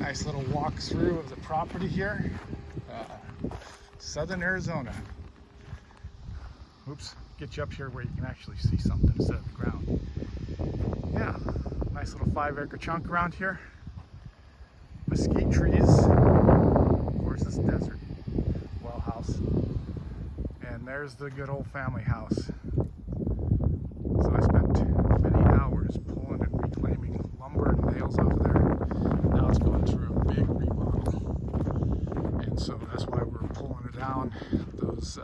Nice little walkthrough of the property here. Southern Arizona. Oops, get you up here where you can actually see something instead of the ground. Yeah, nice little 5-acre chunk around here. Mesquite trees. Of course, it's desert. Well house. And there's the good old family house. So I spent many hours pulling and reclaiming lumber and nails off of there. Now it's going through a big remodel. And so that's why we're pulling it down, those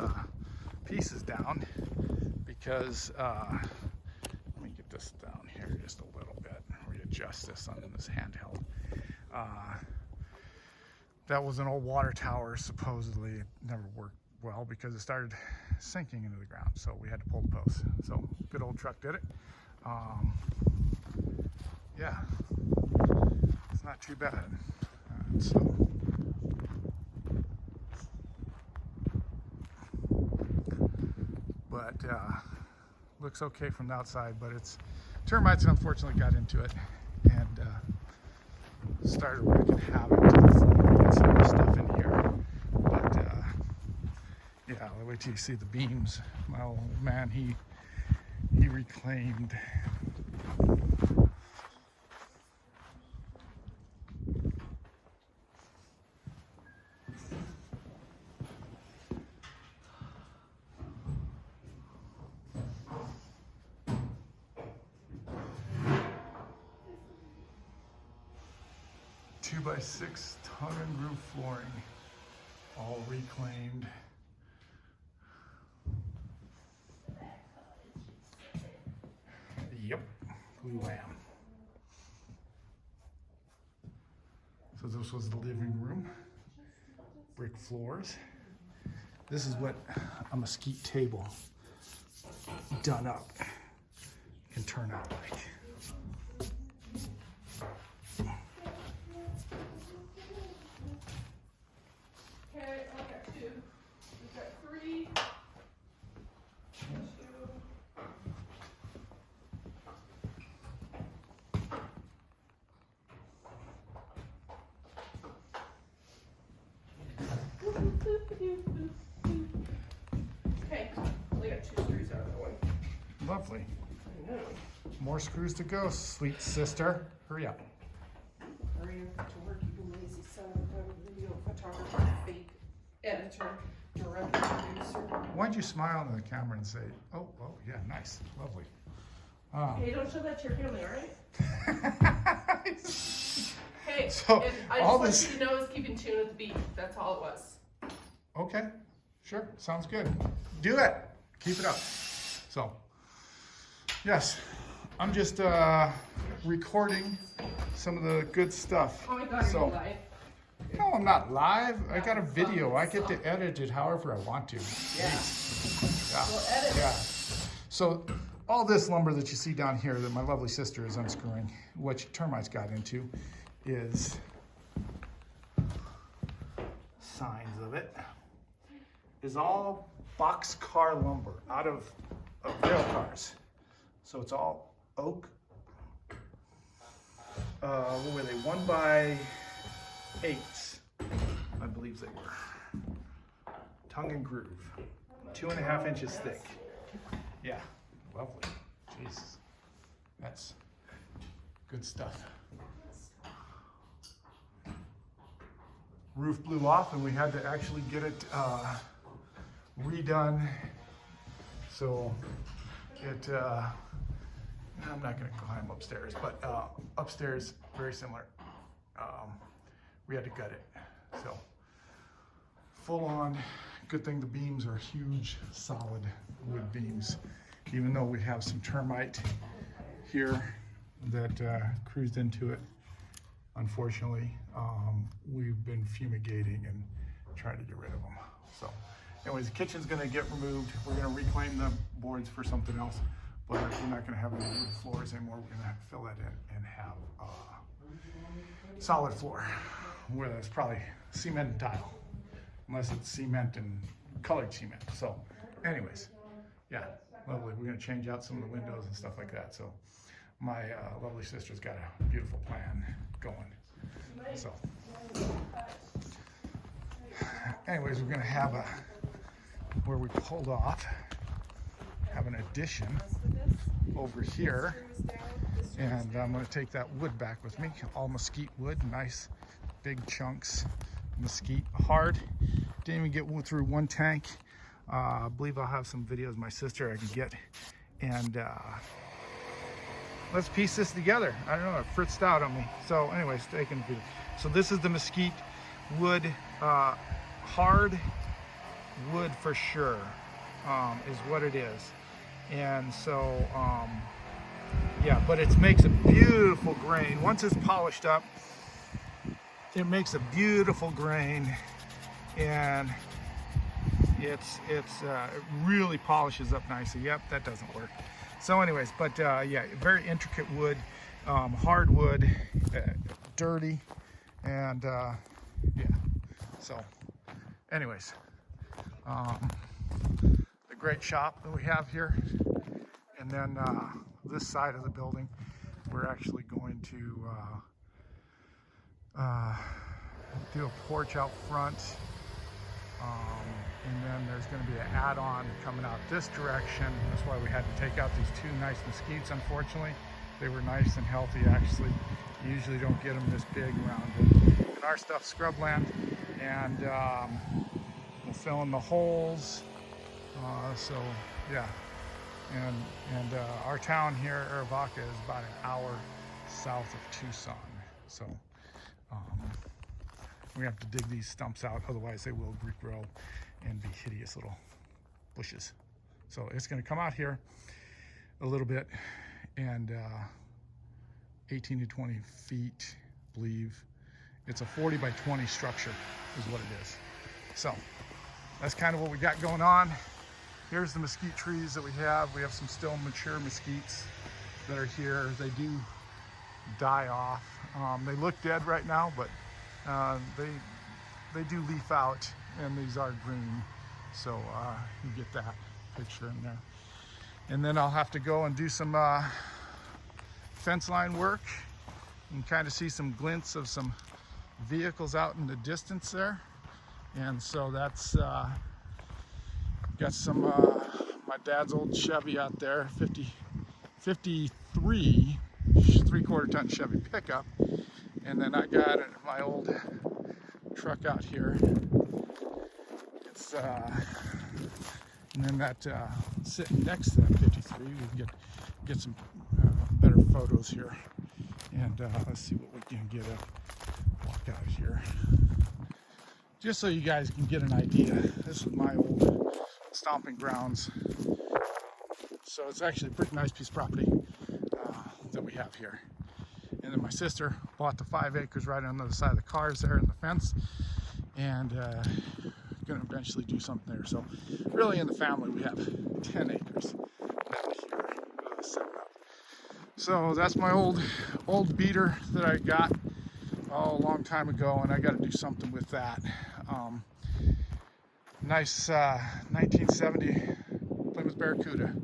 pieces down, because let me get this down here just a little bit, readjust this on this handheld. That was an old water tower. Supposedly it never worked well because it started sinking into the ground, so we had to pull the post. So good old truck did it. Yeah, it's not too bad. But looks okay from the outside, but it's termites unfortunately got into it and started wreaking havoc to the floor and some of the stuff in here. But yeah, wait till you see the beams. My old man, he reclaimed. Two by 6 tongue and groove flooring, all reclaimed. Yep, glue lamb. So this was the living room, brick floors. This is what a mesquite table done up can turn out like. Okay, only got 2 screws out of that one. Lovely. I know. More screws to go, sweet sister. Hurry up. Hurry up to work, you lazy son of a video photographer, fake editor, director, producer. Why don't you smile into the camera and say, oh, yeah, nice, lovely. Hey, don't show that to your family, alright? Hey, So, and I all just this- want you to know is keeping tune at the beat. That's all it was. Okay, sure, sounds good. Do it, keep it up. So, yes, I'm just recording some of the good stuff. Oh my god, So, you're live. no, I'm not live. I got a video. I get to edit it however I want to. Yeah. Yeah. We'll edit Yeah. it. So all this lumber that you see down here that my lovely sister is unscrewing, what termites got into, is signs of it, is all boxcar lumber out of rail cars. So it's all oak. What were they? 1x8s, I believe they were. Tongue and groove, 2.5 inches thick. Yeah, lovely. Jesus, that's good stuff. Roof blew off and we had to actually get it redone. So it, I'm not gonna climb upstairs, but upstairs, very similar. We had to gut it. So full on, good thing the beams are huge, solid wood beams. Even though we have some termite here that cruised into it, unfortunately, we've been fumigating and trying to get rid of them. So anyways, the kitchen's gonna get removed. We're gonna reclaim the boards for something else, but we're not gonna have any wood floors anymore. We're gonna have to fill that in and have solid floor, where it's probably cement and tile, unless it's cement and colored cement. So anyways, yeah, lovely. We're gonna change out some of the windows and stuff like that. So my lovely sister's got a beautiful plan going. So anyways, we're gonna have a, where we pulled off, have an addition over here, and I'm going to take that wood back with me, all mesquite wood, nice big chunks, mesquite, hard. Didn't even get through one tank. I believe I'll have some videos of my sister I can get, and let's piece this together. I don't know, it fritzed out on me. So anyways, taking a video. So this is the mesquite wood, hard wood for sure, is what it is. And so yeah, but it makes a beautiful grain. Once it's polished up, it makes a beautiful grain, and it really polishes up nicely. Yep, that doesn't work. So anyways, but yeah, very intricate wood, hard wood, dirty, and yeah. So anyways, the great shop that we have here, and then this side of the building, we're actually going to do a porch out front, and then there's going to be an add-on coming out this direction. That's why we had to take out these two nice mesquites. Unfortunately, they were nice and healthy. Actually, you usually don't get them this big around it. And our stuff's scrubland, and we'll fill in the holes. So yeah, and our town here, Arivaca, is about an hour south of Tucson. So we have to dig these stumps out, otherwise they will regrow and be hideous little bushes. So it's going to come out here a little bit, and 18 to 20 feet, I believe. It's a 40 by 20 structure is what it is. So that's kind of what we got going on. Here's the mesquite trees that we have. We have some still mature mesquites that are here. They do die off. They look dead right now, but they do leaf out, and these are green. So you get that picture in there. And then I'll have to go and do some fence line work, and kind of see some glints of some vehicles out in the distance there. And so that's got some my dad's old Chevy out there, 53 3/4 ton Chevy pickup, and then I got my old truck out here. It's and then that sitting next to that 53, we can get some better photos here, and let's see what we can get a walk out here, just so you guys can get an idea. This is my old stomping grounds. So it's actually a pretty nice piece of property that we have here. And then my sister bought the 5 acres right on the other side of the cars there in the fence, and gonna eventually do something there. So really in the family we have 10 acres down here set up. So that's my old beater that I got a long time ago, and I got to do something with that. Nice 1970 Plymouth Barracuda.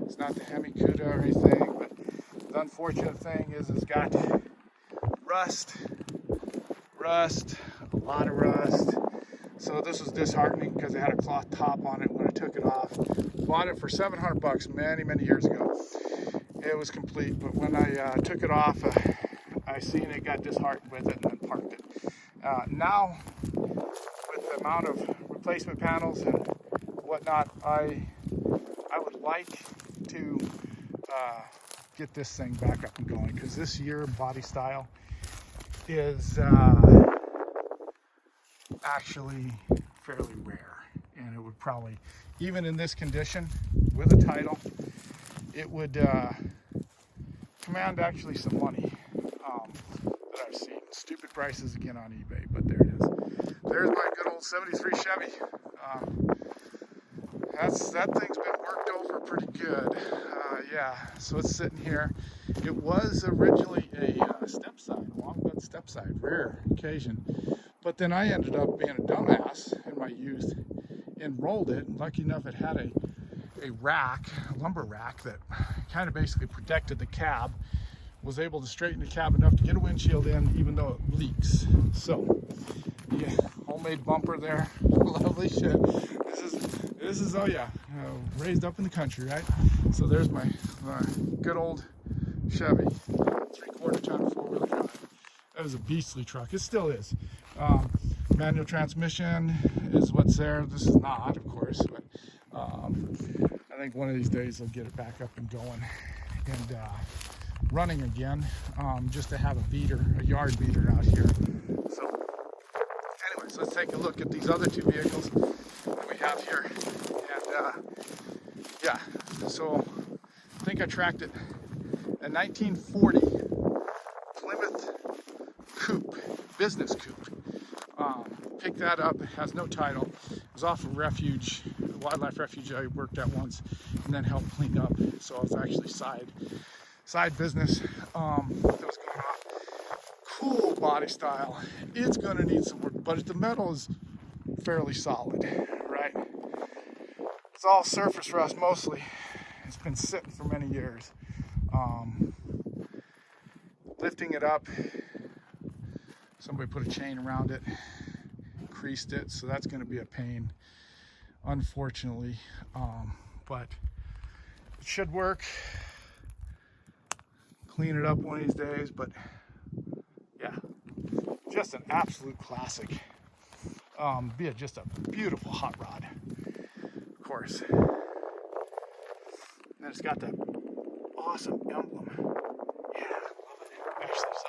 It's not the Hemi Cuda or anything, but the unfortunate thing is it's got rust, a lot of rust. So this was disheartening because it had a cloth top on it when I took it off. Bought it for $700 many years ago. It was complete, but when I took it off, I seen it, got disheartened with it, and then parked it. Now, with the amount of replacement panels and whatnot, I would like to get this thing back up and going, because this year body style is actually fairly rare, and it would probably, even in this condition with a title, it would command actually some money that I've seen. Stupid prices again on eBay, but there it is. There's my good old 73 Chevy. That thing's been worked over pretty good. Yeah, so it's sitting here. It was originally a step side, long bed step side, rare occasion. But then I ended up being a dumbass in my youth and rolled it. Lucky enough, it had a rack, a lumber rack, that kind of basically protected the cab. Was able to straighten the cab enough to get a windshield in, even though it leaks. So, yeah, homemade bumper there. Lovely shit. This is oh yeah, raised up in the country, right? So there's my good old Chevy 3/4 ton 4-wheel drive. That was a beastly truck. It still is. Manual transmission is what's there. This is not, of course, but I think one of these days I'll get it back up and going and running again, just to have a yard beater out here. So anyways, let's take a look at these other two vehicles that we have here. And yeah, so I think I tracked it. A 1940 Plymouth coupe, business coupe. Picked that up. It has no title. It was off a refuge, a wildlife refuge I worked at once, and then helped clean up. So it's actually side business that was going on. Cool body style. It's gonna need some work, but the metal is fairly solid, right? It's all surface rust mostly. It's been sitting for many years. Lifting it up, somebody put a chain around it, creased it, so that's going to be a pain, unfortunately, but it should work. Clean it up one of these days, but yeah, just an absolute classic. Be just a beautiful hot rod, of course. And then it's got that awesome emblem. Yeah, love it. Actually, so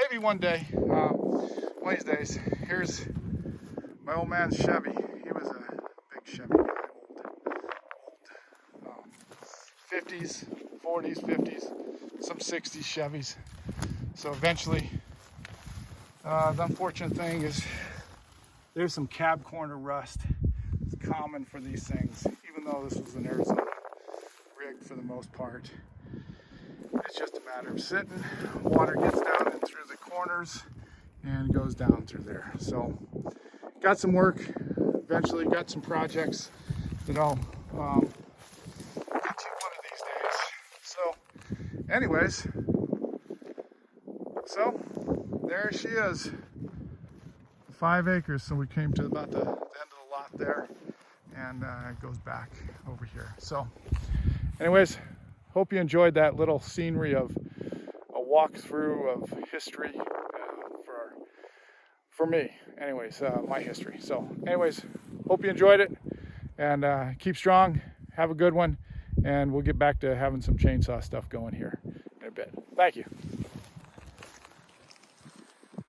maybe one day, one of these days. Here's my old man's Chevy. He was a big Chevy guy, old 50s, 40s, 50s, some 60s Chevys. So eventually, the unfortunate thing is there's some cab corner rust. It's common for these things, even though this was an Arizona rig for the most part. It's just a matter of sitting, water gets down in through the corners and goes down through there. So got some work, eventually got some projects that I'll get to one of these days. So anyways, so there she is, 5 acres. So we came to about the end of the lot there, and it goes back over here. So anyways, hope you enjoyed that little scenery of a walkthrough of history for me. Anyways, my history. So anyways, hope you enjoyed it, and keep strong. Have a good one, and we'll get back to having some chainsaw stuff going here in a bit. Thank you.